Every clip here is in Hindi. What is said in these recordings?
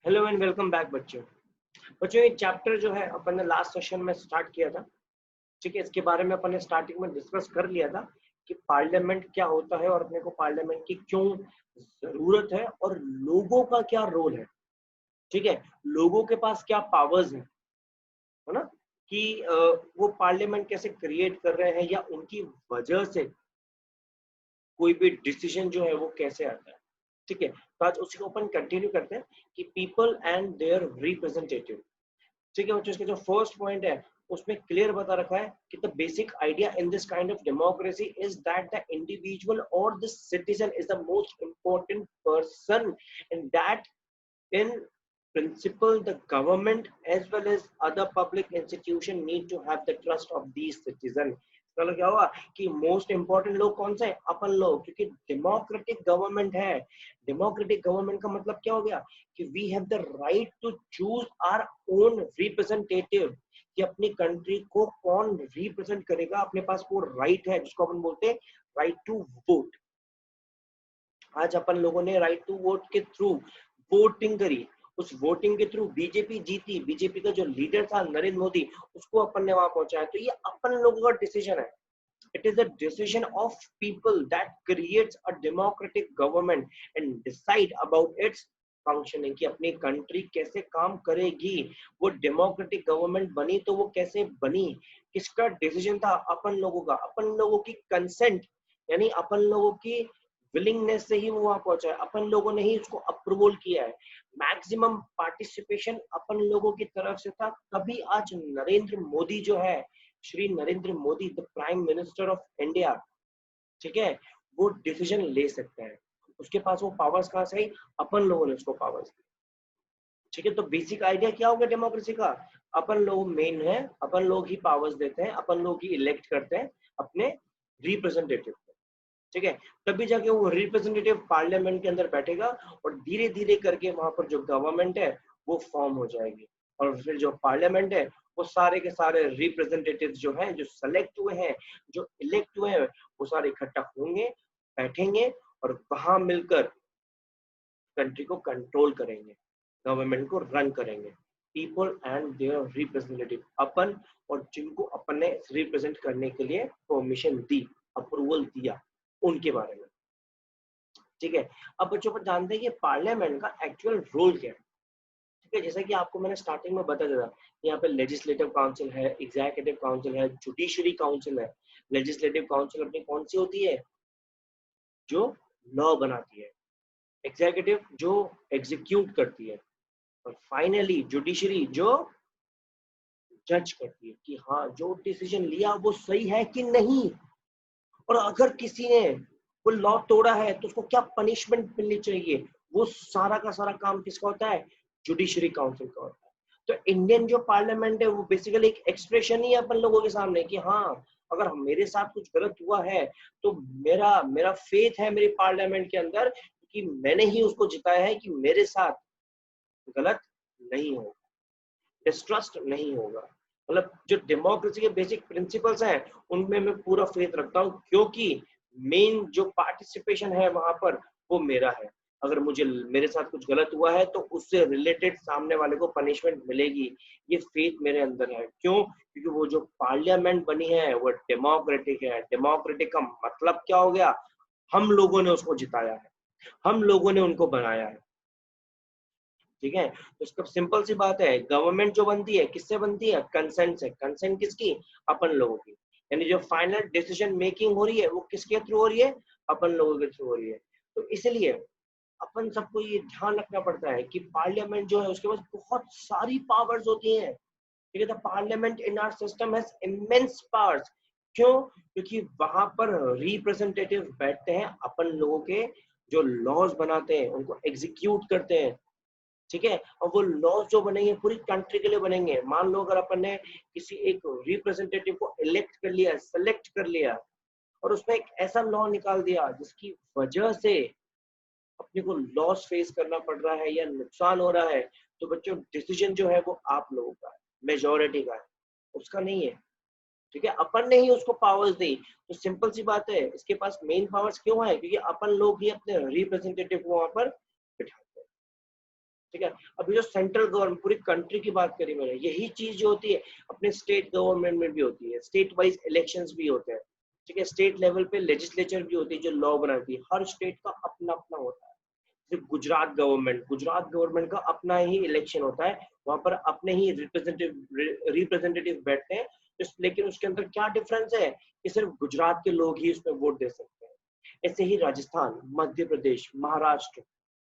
हेलो एंड वेलकम बैक बच्चों। बच्चों ये चैप्टर जो है अपन ने लास्ट सेशन में स्टार्ट किया था। ठीक है, इसके बारे में अपन ने स्टार्टिंग में डिस्कस कर लिया था कि पार्लियामेंट क्या होता है और अपने को पार्लियामेंट की क्यों जरूरत है और लोगों का क्या रोल है। ठीक है, लोगों के पास क्या पावर्स है ना, कि वो पार्लियामेंट कैसे क्रिएट कर रहे हैं या उनकी वजह से कोई भी डिसीजन जो है वो कैसे आता है। ठीक है, तो आज उसी को अपन कंटिन्यू करते हैं कि पीपल एंड देयर रिप्रेजेंटेटिव। ठीक है बच्चों, इसका जो फर्स्ट पॉइंट है उसमें क्लियर बता रखा है कि the basic idea in this kind of democracy is that the individual और the citizen is the most important person in that in principle the government as well as other public institution need to have the trust of these citizen। चलो क्या हुआ कि मोस्ट इंपॉर्टेंट लोग कौन से अपन लोग, क्योंकि डेमोक्रेटिक गवर्नमेंट है। डेमोक्रेटिक गवर्नमेंट का मतलब क्या हो गया कि we have the right to choose our own representative, कि अपनी कंट्री को कौन रिप्रेजेंट करेगा, अपने पास वो राइट है जिसको अपन बोलते हैं राइट टू वोट। आज अपन लोगों ने राइट टू वोट के थ्रू वोटिंग करी, उस वोटिंग के थ्रू बीजेपी जीती, बीजेपी का जो लीडर था नरेंद्र मोदी, उसको अपन ने वहां पहुंचाया। तो ये अपन लोगों का डिसीजन है। It is a decision of people that creates a democratic government and decide about it's functioning, कि अपनी कंट्री कैसे काम करेगी। वो डेमोक्रेटिक गवर्नमेंट बनी तो वो कैसे बनी, किसका डिसीजन था? अपन लोगों का, अपन लोगों की कंसेंट, यानी अपन लोगों की विलिंगनेस से ही वो वहां पहुंचा है। अपन लोगों ने ही उसको अप्रूवल किया है। मैक्सिमम पार्टिसिपेशन अपन लोगों की तरफ से था, तभी आज नरेंद्र मोदी जो है, Shri Narendra Modi the prime minister of India, ठीक है, वो डिसीजन ले सकते हैं। उसके पास वो पावर्स कहाँ से आई? अपन लोगों ने उसको पावर्स दी। ठीक है, तो बेसिक आइडिया क्या हो गया डेमोक्रेसी का? अपन लोग मेन है, अपन लोग ही पावर्स देते हैं, अपन लोग ही इलेक्ट करते हैं अपने रिप्रेजेंटेटिव। ठीक है, तभी जाके वो रिप्रेजेंटेटिव पार्लियामेंट के अंदर बैठेगा और धीरे धीरे करके वहां पर जो गवर्नमेंट है वो फॉर्म हो जाएगी। और फिर जो पार्लियामेंट है वो सारे के सारे रिप्रेजेंटेटिव जो हैं, जो सेलेक्ट हुए हैं, जो इलेक्ट हुए हैं, वो सारे इकट्ठा होंगे, बैठेंगे और वहां मिलकर कंट्री को कंट्रोल करेंगे, गवर्नमेंट को रन करेंगे। पीपल एंड देयर रिप्रेजेंटेटिव, अपन, और जिनको अपन ने रिप्रेजेंट करने के लिए परमिशन दी, अप्रूवल दिया, उनके बारे में। ठीक है, अब बच्चों पर जानते हैं कि पार्लियामेंट का एक्चुअल रोल क्या है। ठीक है, जैसा कि आपको मैंने स्टार्टिंग में बता दिया था, यहाँ पे लेजिस्लेटिव काउंसिल है, एग्जीक्यूटिव काउंसिल है, जुडिशरी काउंसिल है। लेजिस्लेटिव काउंसिल अपनी कौन सी होती है? जो लॉ बनाती है। एग्जीक्यूटिव जो एग्जीक्यूट करती है। और फाइनली जुडिशरी जो जज करती है कि हाँ जो डिसीजन लिया वो सही है कि नहीं, और अगर किसी ने वो लॉ तोड़ा है तो उसको क्या पनिशमेंट मिलनी चाहिए। वो सारा का सारा काम किसका होता है? जुडिशरी काउंसिल का होता है। तो इंडियन जो पार्लियामेंट है वो बेसिकली एक एक्सप्रेशन ही है अपन लोगों के सामने कि हाँ, अगर मेरे साथ कुछ गलत हुआ है तो मेरा मेरा फेथ है मेरे पार्लियामेंट के अंदर, कि मैंने ही उसको जिताया है कि मेरे साथ गलत नहीं होगा, डिस्ट्रस्ट नहीं होगा। मतलब जो डेमोक्रेसी के बेसिक प्रिंसिपल्स हैं उनमें मैं पूरा फेथ रखता हूँ, क्योंकि मेन जो पार्टिसिपेशन है वहां पर वो मेरा है। अगर मुझे मेरे साथ कुछ गलत हुआ है तो उससे रिलेटेड सामने वाले को पनिशमेंट मिलेगी, ये फेथ मेरे अंदर है। क्यों? क्योंकि वो जो पार्लियामेंट बनी है वो डेमोक्रेटिक है। डेमोक्रेटिक का मतलब क्या हो गया? हम लोगों ने उसको जिताया है, हम लोगों ने उनको बनाया है। ठीक है, तो इसका सिंपल सी बात है, गवर्नमेंट जो बनती है किससे बनती है? कंसेंट से। कंसेंट किसकी? अपन लोगों की। यानी जो फाइनल डिसीजन मेकिंग हो रही है वो किसके थ्रू हो रही है? अपन लोगों के थ्रू हो रही है। तो इसलिए अपन सबको ये ध्यान रखना पड़ता है कि पार्लियामेंट जो है उसके पास बहुत सारी पावर्स होती हैं। ठीक है, the parliament in our system has immense powers. क्यों? क्योंकि वहां पर रिप्रेजेंटेटिव बैठते हैं अपन लोगों के, जो लॉज बनाते हैं उनको एग्जीक्यूट करते हैं। ठीक है, और वो लॉज जो बनेंगे पूरी कंट्री के लिए बनेंगे। मान लो अगर अपन ने किसी एक रिप्रेजेंटेटिव को इलेक्ट कर लिया, सेलेक्ट कर लिया, और उसमें एक ऐसा लॉ निकाल दिया जिसकी वजह से अपने को लॉस फेस करना पड़ रहा है या नुकसान हो रहा है, तो बच्चों डिसीजन जो है वो आप लोगों का है, मेजोरिटी का है, उसका नहीं है। ठीक है, अपन ने ही उसको पावर्स दी। तो सिंपल सी बात है, इसके पास मेन पावर्स क्यों है? क्योंकि अपन लोग ही अपने रिप्रेजेंटेटिव को वहां पर बिठाते हैं। ठीक है। अभी जो सेंट्रल गवर्नमेंट पूरी कंट्री की बात करी मैंने, यही चीज जो होती है अपने स्टेट गवर्नमेंट में भी होती है, स्टेट वाइज इलेक्शंस भी होते हैं, ठीक है। स्टेट लेवल पे लेजिस्लेचर भी होती है जो लॉ बनाती है, हर स्टेट का अपना अपना होता है। जैसे गुजरात गवर्नमेंट का अपना ही इलेक्शन होता है, वहां पर अपने ही रिप्रेजेंटेटिव बैठते हैं, लेकिन उसके अंदर क्या डिफरेंस है कि सिर्फ गुजरात के लोग ही उसमें वोट दे सकते हैं। ऐसे ही राजस्थान, मध्य प्रदेश, महाराष्ट्र,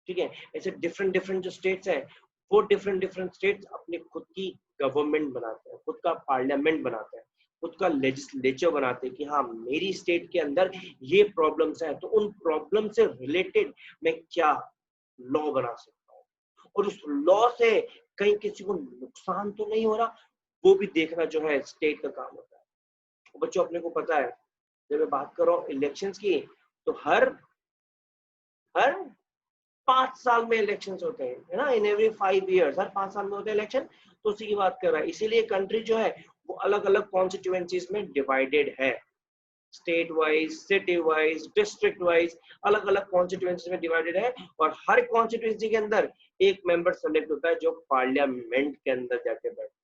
ठीक है, ऐसे डिफरेंट डिफरेंट जो स्टेट्स हैं, वो डिफरेंट डिफरेंट स्टेट्स अपनी खुद की गवर्नमेंट बनाते हैं, खुद का पार्लियामेंट बनाते हैं, खुद का लेजिस्लेचर बनाते हैं कि हाँ मेरी स्टेट के अंदर ये प्रॉब्लम्स हैं, तो उन प्रॉब्लम से रिलेटेड मैं क्या लॉ बना सकता हूँ, और उस लॉ से कहीं किसी को नुकसान तो नहीं हो रहा, वो भी देखना जो है स्टेट का काम होता है। बच्चों अपने को पता है, जब मैं बात कर रहा हूँ इलेक्शंस की, तो हर हर 5 साल में इलेक्शन होते हैं, है ना, इन एवरी 5 years, हर 5 साल में होते हैं इलेक्शन। तो उसी की बात कर रहा है, इसीलिए कंट्री जो है वो अलग अलग कॉन्स्टिट्यूएंसीज में डिवाइडेड है, state wise, city wise, district wise, अलग अलग कॉन्स्टिट्यूएंसी में डिवाइडेड है। और हर कॉन्स्टिट्यूएंसी के अंदर एक मेंबर सेलेक्ट होता है जो पार्लियामेंट के अंदर जाके बैठता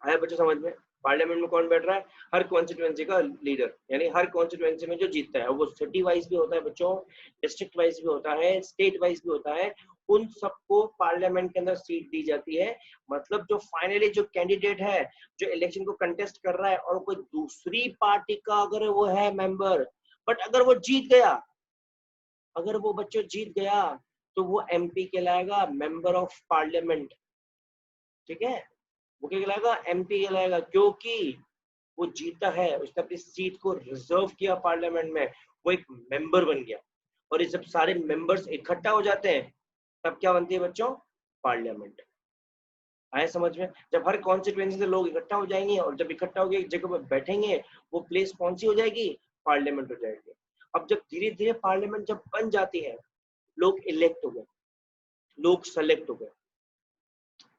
है। बच्चों समझ में? पार्लियामेंट में कौन बैठ रहा है? हर कॉन्स्टिट्यूएंसी का लीडर, यानी हर कॉन्स्टिट्यूएंसी में जो जीतता है, वो सिटी वाइज भी होता है बच्चों, डिस्ट्रिक्ट वाइज भी होता है, स्टेट वाइज भी होता है, उन सबको पार्लियामेंट के अंदर सीट दी जाती है। मतलब जो फाइनली जो कैंडिडेट है, जो इलेक्शन को कंटेस्ट कर रहा है, और कोई दूसरी पार्टी का अगर वो है मेंबर, बट अगर वो जीत गया, अगर वो बच्चों जीत गया, तो वो एमपी कहलाएगा, मेंबर ऑफ पार्लियामेंट, ठीक है। वो क्या कहलाएगा? एमपी कहलाएगा, क्योंकि वो जीता है, उसने अपनी सीट को रिजर्व किया पार्लियामेंट में, वो एक मेंबर बन गया। और ये जब सारे मेंबर्स इकट्ठा हो जाते हैं, तब क्या बनती है बच्चों? पार्लियामेंट। आए समझ में? जब हर कॉन्स्टिट्यूएंसी से लोग इकट्ठा हो जाएंगे, और जब इकट्ठा होकर एक जगह पर बैठेंगे, वो प्लेस कौन सी हो जाएगी? पार्लियामेंट हो जाएगी। अब जब धीरे धीरे पार्लियामेंट जब बन जाती है, लोग इलेक्ट हो गए, लोग सेलेक्ट हो गए,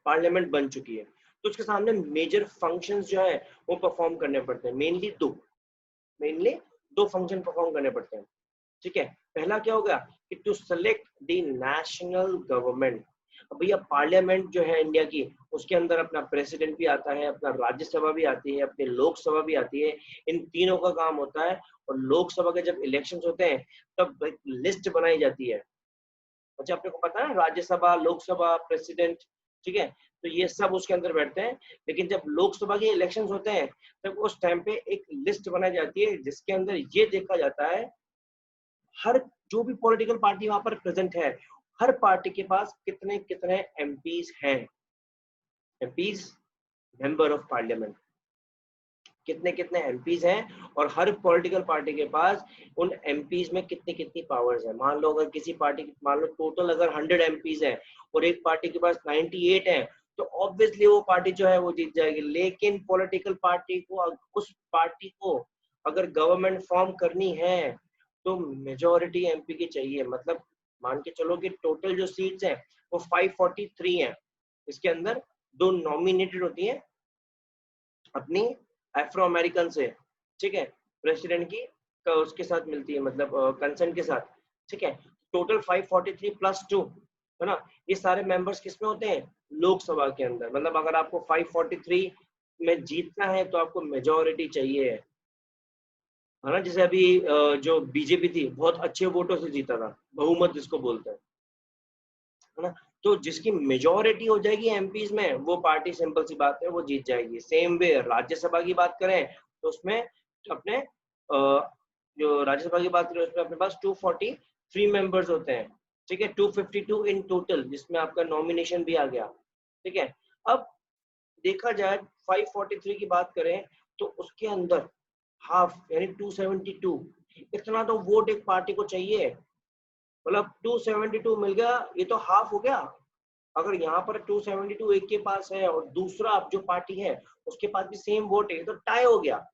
पार्लियामेंट बन चुकी है, तो उसके सामने मेजर फंक्शंस जो है वो परफॉर्म करने पड़ते हैं। मेनली दो फंक्शन परफॉर्म करने पड़ते हैं, ठीक है। पहला क्या होगा कि to select the national government. अब भैया पार्लियामेंट जो है इंडिया की, उसके अंदर अपना प्रेसिडेंट भी आता है, अपना राज्यसभा भी आती है, अपनी लोकसभा भी आती है, इन तीनों का काम होता है। और लोकसभा के जब इलेक्शन होते हैं, तब एक लिस्ट बनाई जाती है। अच्छा, आपने को पता है, राज्यसभा, लोकसभा, प्रेसिडेंट, ठीक है, तो ये सब उसके अंदर बैठते हैं। लेकिन जब लोकसभा के इलेक्शंस होते हैं, तब उस टाइम पे एक लिस्ट बनाई जाती है, जिसके अंदर ये देखा जाता है, हर जो भी पॉलिटिकल पार्टी वहां पर प्रेजेंट है, हर पार्टी के पास कितने कितने एमपीज हैं, एमपीज, मेंबर ऑफ पार्लियामेंट, कितने कितने एमपीज हैं, और हर पॉलिटिकल पार्टी के पास उन एमपीज में कितनी कितनी पावर्स है। मान लो अगर किसी पार्टी, मान लो टोटल अगर 100 एमपीज हैं, और एक पार्टी के पास 98 है, तो ऑब्वियसली वो पार्टी जो है वो जीत जाएगी। लेकिन पॉलिटिकल पार्टी को, उस पार्टी को अगर गवर्नमेंट फॉर्म करनी है, तो मेजोरिटी एमपी की चाहिए। मतलब मान के चलो कि टोटल जो सीट्स हैं वो 543 हैं, इसके अंदर दो नॉमिनेटेड होती है अपनी एफ्रो अमेरिकन से, ठीक है, प्रेसिडेंट की उसके साथ मिलती है, मतलब कंसेंट के साथ, ठीक है। टोटल 543 प्लस 2, है ना, ये सारे मेंबर्स किसमें होते हैं? लोकसभा के अंदर। मतलब अगर आपको 543 में जीतना है, तो आपको मेजोरिटी चाहिए, है ना। जैसे अभी जो बीजेपी थी, बहुत अच्छे वोटों से जीता था, बहुमत जिसको बोलते हैं, है ना। तो जिसकी मेजोरिटी हो जाएगी एमपीज में, वो पार्टी, सिंपल सी बात है, वो जीत जाएगी। सेम वे राज्यसभा की बात करें, तो उसमें अपने जो राज्यसभा की बात करें, उसमें अपने पास 243 मेंबर्स होते हैं, ठीक है, 252 इन टोटल, जिसमें आपका नॉमिनेशन भी आ गया, ठीक है। अब देखा जाए 543 की बात करें, तो उसके अंदर हाफ यानी 272, इतना तो वोट एक पार्टी को चाहिए। मतलब 272 मिल गया, ये तो हाफ हो गया। अगर यहाँ पर 272 एक के पास है, और दूसरा जो पार्टी है उसके पास भी सेम वोट है, तो टाई हो गया।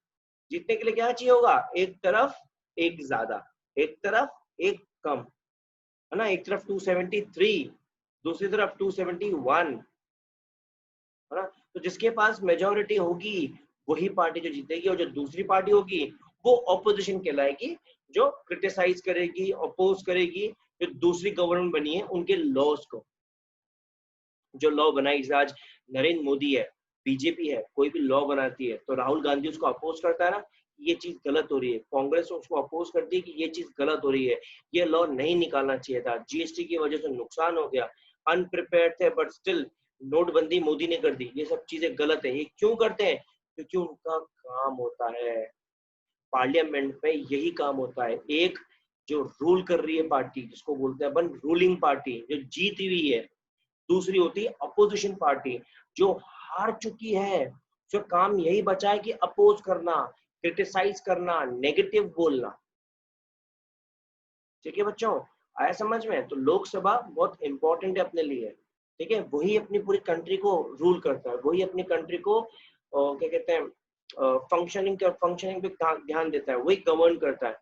जीतने के लिए क्या चाहिए होगा? एक तरफ एक ज्यादा, एक तरफ एक कम, है ना। एक तरफ 273, दूसरी तरफ 271, है ना। तो जिसके पास मेजोरिटी होगी वही पार्टी जो जीतेगी, और जो दूसरी पार्टी होगी वो ऑपोजिशन कहलाएगी, जो क्रिटिसाइज करेगी, अपोज करेगी, जो दूसरी गवर्नमेंट बनी है उनके लॉज को, जो लॉ बनाई, आज नरेंद्र मोदी है, बीजेपी है, कोई भी लॉ बनाती है तो राहुल गांधी उसको अपोज करता है ना, ये चीज गलत हो रही है, कांग्रेस उसको अपोज करती है कि ये चीज गलत हो रही है, ये लॉ नहीं निकालना चाहिए था, जीएसटी की वजह से नुकसान हो गया, अनप्रिपेयर्ड थे बट स्टिल नोटबंदी मोदी ने कर दी, ये सब चीजें गलत है। ये क्यों करते हैं? क्योंकि उनका काम होता है, पार्लियामेंट में यही काम होता है। एक जो रूल कर रही है पार्टी, जिसको बोलते हैं अपन रूलिंग पार्टी, जो जीती हुई है, दूसरी होती है अपोजिशन पार्टी जो हार चुकी है, जो काम यही बचा है कि अपोज करना, क्रिटिसाइज करना, नेगेटिव बोलना। ठीक है बच्चों, आया समझ में? तो लोकसभा बहुत इंपॉर्टेंट है अपने लिए। ठीक है, वही अपनी पूरी कंट्री को रूल करता है, वही अपनी कंट्री को क्या कहते हैं फंक्शनिंग पे ध्यान देता है, वही गवर्न करता है।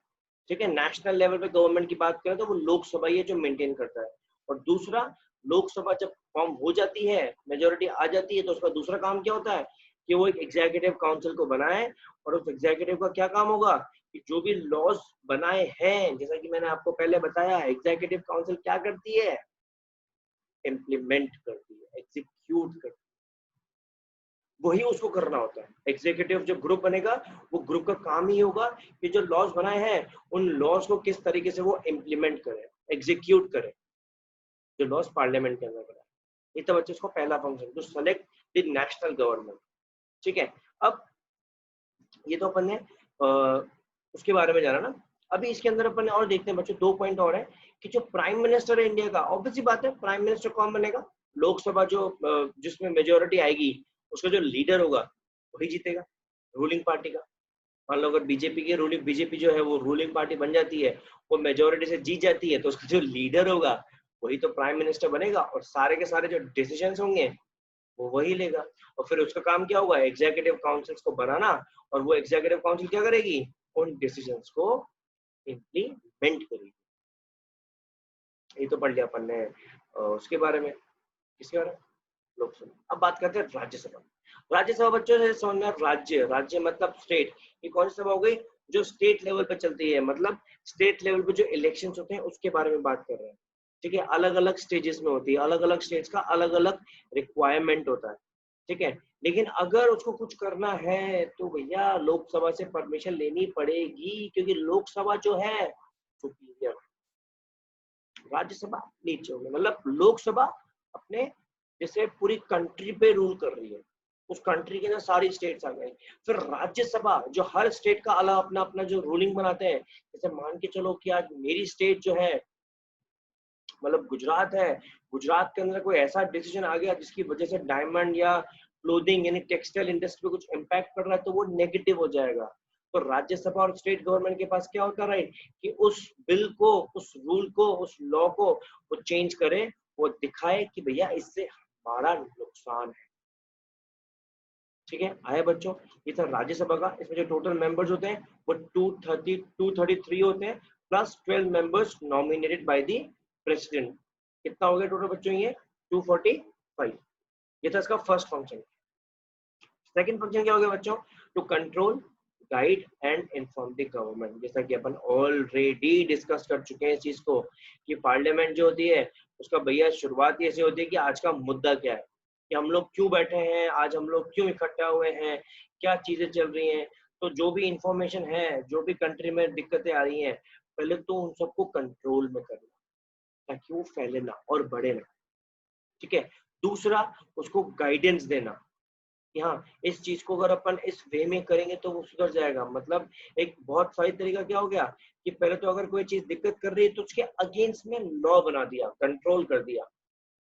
ठीक है, नेशनल लेवल पे गवर्नमेंट की बात करें तो वो लोकसभा ही है जो मेंटेन करता है। और दूसरा, लोकसभा जब फॉर्म हो जाती है, मेजोरिटी आ जाती है, तो उसका दूसरा काम क्या होता है कि वो एक एग्जीक्यूटिव काउंसिल को बनाए, और उस एग्जीक्यूटिव का क्या काम होगा कि जो भी लॉज बनाए हैं, जैसा कि मैंने आपको पहले बताया, एग्जीक्यूटिव काउंसिल क्या करती है? इम्प्लीमेंट करती है, एग्जीक्यूट करती है, वही उसको करना होता है। एग्जीक्यूटिव जो ग्रुप बनेगा, वो ग्रुप का काम ही होगा कि जो लॉज बनाए हैं उन लॉज को किस तरीके से वो इम्प्लीमेंट करे, एग्जीक्यूट करे, जो लॉज पार्लियामेंट के अंदर बनाए। ये तो बच्चे उसको पहला function, to select the national government. ठीक है, अब ये तो अपन ने उसके बारे में जाना ना। अभी इसके अंदर अपन ने और देखते हैं बच्चों, 2 पॉइंट और है कि जो प्राइम मिनिस्टर है इंडिया का, ऑब्वियसली बात है प्राइम मिनिस्टर कौन बनेगा? लोकसभा जो जिसमें मेजोरिटी आएगी, उसका जो लीडर होगा वही जीतेगा, रूलिंग पार्टी का। मान लो अगर बीजेपी जो है वो रूलिंग पार्टी बन जाती है, वो मेजोरिटी से जीत जाती है, तो उसका जो लीडर होगा वही तो प्राइम मिनिस्टर बनेगा, और सारे के सारे जो डिसीजंस होंगे वो वही लेगा। और फिर उसका काम क्या होगा? एग्जीक्यूटिव काउंसिल्स को बनाना, और वो एग्जीक्यूटिव काउंसिल क्या करेगी? उन डिसीजंस को इम्प्लीमेंट करेगी। ये तो पढ़ लिया अपन ने उसके बारे में। किसके बारे में? लोकसभा। अब बात करते हैं राज्यसभा। राज्यसभा बच्चों से समझ में, राज्य मतलब स्टेट। ये कौन सी सभा हो गई? जो स्टेट लेवल पे चलती है, मतलब स्टेट लेवल पे जो इलेक्शंस होते हैं उसके बारे में बात कर रहे हैं। ठीक है, अलग अलग स्टेजेस में होती है, अलग अलग स्टेट्स का अलग अलग रिक्वायरमेंट होता है। ठीक है, लेकिन अगर उसको कुछ करना है तो भैया लोकसभा से परमिशन लेनी पड़ेगी, क्योंकि लोकसभा जो है सुपीरियर, राज्यसभा नीचे होगी। मतलब लोकसभा अपने जैसे पूरी कंट्री पे रूल कर रही है, उस कंट्री के अंदर सारी स्टेट्स आ गई। फिर राज्यसभा जो हर स्टेट का अलग अपना अपना जो रूलिंग बनाते हैं, जैसे मान के चलो कि आज मेरी स्टेट जो है, मतलब गुजरात है, गुजरात के अंदर कोई ऐसा डिसीजन आ गया जिसकी वजह से डायमंड या क्लोथिंग यानी टेक्सटाइल इंडस्ट्री पे कुछ इम्पैक्ट पड़ रहा है, तो वो नेगेटिव हो जाएगा। तो राज्यसभा और स्टेट गवर्नमेंट के पास क्या होता है कि उस बिल को, उस रूल को, उस लॉ को वो चेंज करे, वो दिखाए कि भैया इससे हमारा नुकसान है। ठीक है, आया बच्चों? ये था राज्यसभा का। इसमें जो टोटल मेंबर्स होते हैं वो 233 होते हैं, plus 12 members nominated by the president. कितना हो गया टोटल बच्चों? ये 245। ये था इसका फर्स्ट फंक्शन। सेकंड फंक्शन क्या हो गया बच्चों? To control, guide and inform the government. जैसा कि अपन ऑलरेडी डिस्कस कर चुके हैं इस चीज को, कि पार्लियामेंट जो होती है उसका भैया शुरुआत ऐसे होती है कि आज का मुद्दा क्या है, कि हम लोग क्यों बैठे हैं, आज हम लोग क्यों इकट्ठा हुए हैं, क्या चीजें चल रही हैं। तो जो भी इंफॉर्मेशन है, जो भी कंट्री में दिक्कतें आ रही हैं, पहले तो उन सबको कंट्रोल में करना, ताकि वो फैले ना और बढ़े ना। ठीक है, दूसरा उसको गाइडेंस देना कि हाँ इस चीज को अगर अपन इस वे में करेंगे तो वो सुधर जाएगा। मतलब एक बहुत सही तरीका क्या हो गया कि पहले तो अगर कोई चीज दिक्कत कर रही है तो उसके अगेंस्ट में लॉ बना दिया, कंट्रोल कर दिया।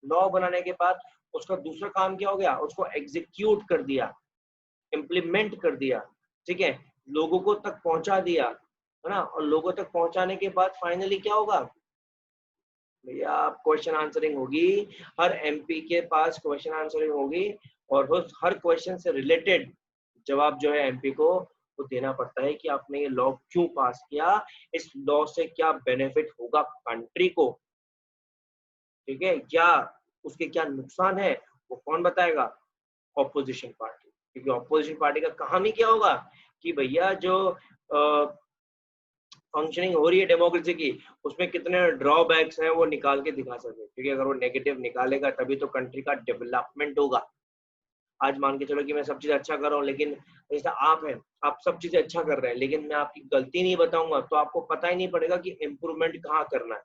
लॉ बनाने के बाद उसका दूसरा काम क्या हो गया? उसको एग्जीक्यूट कर दिया, इम्प्लीमेंट कर दिया। ठीक है, लोगों को तक पहुंचा दिया, है ना। और लोगों तक पहुंचाने के बाद फाइनली क्या होगा भैया? क्वेश्चन आंसरिंग होगी, हर एमपी के पास क्वेश्चन आंसरिंग होगी, और हर क्वेश्चन से रिलेटेड जवाब जो है एमपी को वो देना पड़ता है कि आपने ये लॉ क्यों पास किया, इस लॉ से क्या बेनिफिट होगा कंट्री को, ठीक है, क्या उसके क्या नुकसान है, वो कौन बताएगा? Opposition party. क्योंकि ऑपोजिशन पार्टी का काम ही क्या होगा कि भैया जो फंक्शनिंग हो रही है डेमोक्रेसी की, उसमें कितने ड्रॉबैक्स हैं वो निकाल के दिखा सके, क्योंकि अगर वो नेगेटिव निकालेगा तभी तो कंट्री का डेवलपमेंट होगा। आज मान के चलो कि मैं सब चीज़ अच्छा कर रहा हूँ, लेकिन जैसे आप हैं, आप सब चीज़ें अच्छा कर रहे हैं, लेकिन मैं आपकी गलती नहीं बताऊँगा, तो आपको पता ही नहीं पड़ेगा कि इम्प्रूवमेंट कहाँ करना है।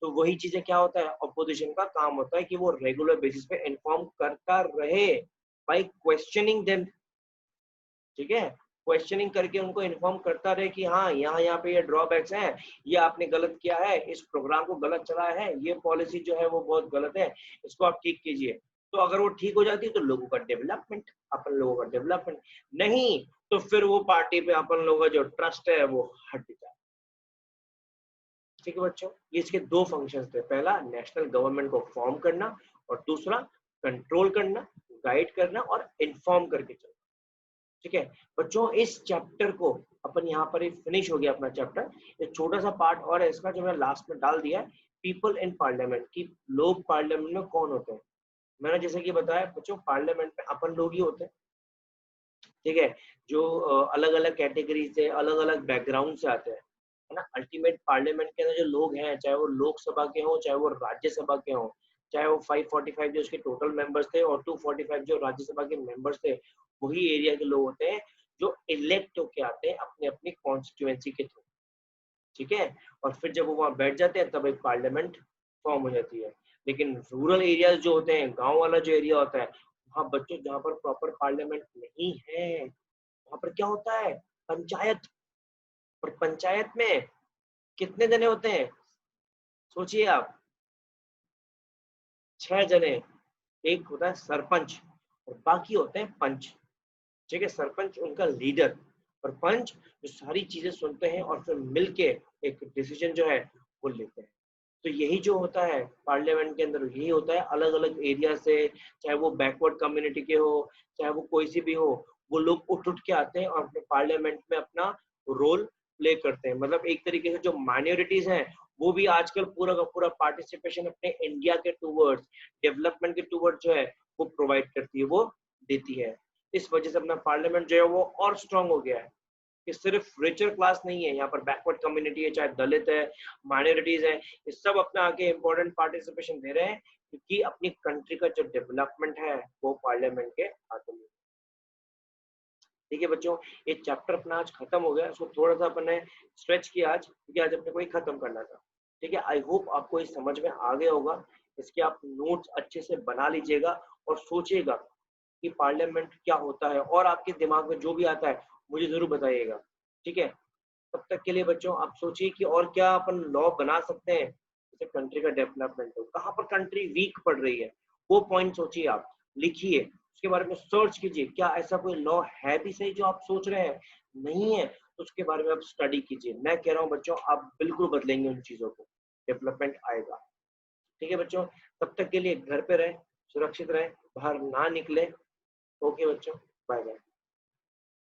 तो वही चीज़ें क्या होता है, ऑपोजिशन का काम होता है कि वो रेगुलर बेसिस पे इन्फॉर्म करता रहे बाय क्वेश्चनिंग देम, ठीक है? क्वेश्चनिंग करके उनको इन्फॉर्म करता रहे कि हाँ, यहाँ पे ये ड्रॉबैक्स हैं, ये आपने गलत किया है, इस प्रोग्राम को गलत चलाया है, ये पॉलिसी जो है वो बहुत गलत है, इसको आप ठीक कीजिए। तो अगर वो ठीक हो जाती है तो लोगों का डेवलपमेंट, अपन लोगों का डेवलपमेंट, नहीं तो फिर वो पार्टी पे अपन लोगों का जो ट्रस्ट है वो हट जाए। ठीक है बच्चों, ये इसके दो फंक्शंस थे, पहला नेशनल गवर्नमेंट को फॉर्म करना और दूसरा कंट्रोल करना, गाइड करना और इन्फॉर्म करके चलना। ठीक है बच्चों, इस चैप्टर को अपन यहाँ पर ही फिनिश हो गया अपना चैप्टर। एक छोटा सा पार्ट और है इसका जो मैं लास्ट में डाल दिया है, पीपल इन पार्लियामेंट, की लोग पार्लियामेंट में कौन होते हैं। मैंने जैसे कि बताया बच्चों, पार्लियामेंट में अपन लोग ही होते हैं, ठीक है, जो अलग अलग कैटेगरी से, अलग अलग बैकग्राउंड से आते हैं, है ना। अल्टीमेट पार्लियामेंट के अंदर जो लोग हैं, चाहे वो लोकसभा के हों, चाहे वो राज्यसभा के हों, चाहे वो 545 जो उसके टोटल मेंबर्स थे और 245 जो राज्यसभा के मेंबर्स थे, वही एरिया के लोग होते हैं जो इलेक्ट होके आते हैं अपने अपनी कॉन्स्टिट्यूएंसी के थ्रू, ठीक है। और फिर जब वो वहाँ बैठ जाते हैं तब एक पार्लियामेंट फॉर्म हो जाती है। लेकिन रूरल एरियाज जो होते हैं, गांव वाला जो एरिया होता है, वहाँ बच्चों जहाँ पर प्रॉपर पार्लियामेंट नहीं है, वहाँ पर क्या होता है, पंचायत। और पंचायत में कितने जने होते हैं, सोचिए आप, 6 जने। एक होता है सरपंच और बाकी होते हैं पंच, ठीक है। सरपंच उनका लीडर और पंच जो सारी चीजें सुनते हैं और फिर मिलके एक डिसीजन जो है वो लेते हैं। तो यही जो होता है पार्लियामेंट के अंदर, यही होता है अलग अलग एरिया से, चाहे वो बैकवर्ड कम्युनिटी के हो, चाहे वो कोई सी भी हो, वो लोग उठ उठ के आते हैं और अपने पार्लियामेंट में अपना रोल प्ले करते हैं। मतलब एक तरीके से जो माइनॉरिटीज हैं वो भी आजकल पूरा का पूरा पार्टिसिपेशन अपने इंडिया के टूवर्ड्स, डेवलपमेंट के टूवर्ड्स जो है वो प्रोवाइड करती है, वो देती है। इस वजह से अपना पार्लियामेंट जो है वो और स्ट्रांग हो गया है कि सिर्फ रिचर क्लास नहीं है, यहाँ पर बैकवर्ड कम्युनिटी है, चाहे दलित है, माइनॉरिटीज है, ये सब अपना आके इम्पोर्टेंट पार्टिसिपेशन दे रहे हैं, क्योंकि अपनी कंट्री का जो डेवलपमेंट है वो पार्लियामेंट के हाथों में। ठीक है बच्चों, ये चैप्टर अपना आज खत्म हो गया, इसको थोड़ा सा अपने स्ट्रेच किया आज, क्योंकि आज अपने को ही खत्म करना था। ठीक है, आई होप आपको ये समझ में आ गया होगा। इसके आप नोट्स अच्छे से बना लीजिएगा और सोचिएगा कि पार्लियामेंट क्या होता है, और आपके दिमाग में जो भी आता है मुझे जरूर बताइएगा। ठीक है, तब तक के लिए बच्चों आप सोचिए कि और क्या अपन लॉ बना सकते हैं जिससे कंट्री का डेवलपमेंट हो, कहाँ पर कंट्री वीक पड़ रही है, वो पॉइंट सोचिए, आप लिखिए, उसके बारे में सर्च कीजिए, क्या ऐसा कोई लॉ है भी सही जो आप सोच रहे हैं, नहीं है तो उसके बारे में आप स्टडी कीजिए। मैं कह रहा हूँ बच्चों, आप बिल्कुल बदलेंगे उन चीजों को, डेवलपमेंट आएगा। ठीक है बच्चों, तब तक के लिए घर पे रहें, सुरक्षित रहें, बाहर ना निकले। ओके बच्चों, बाय बाय।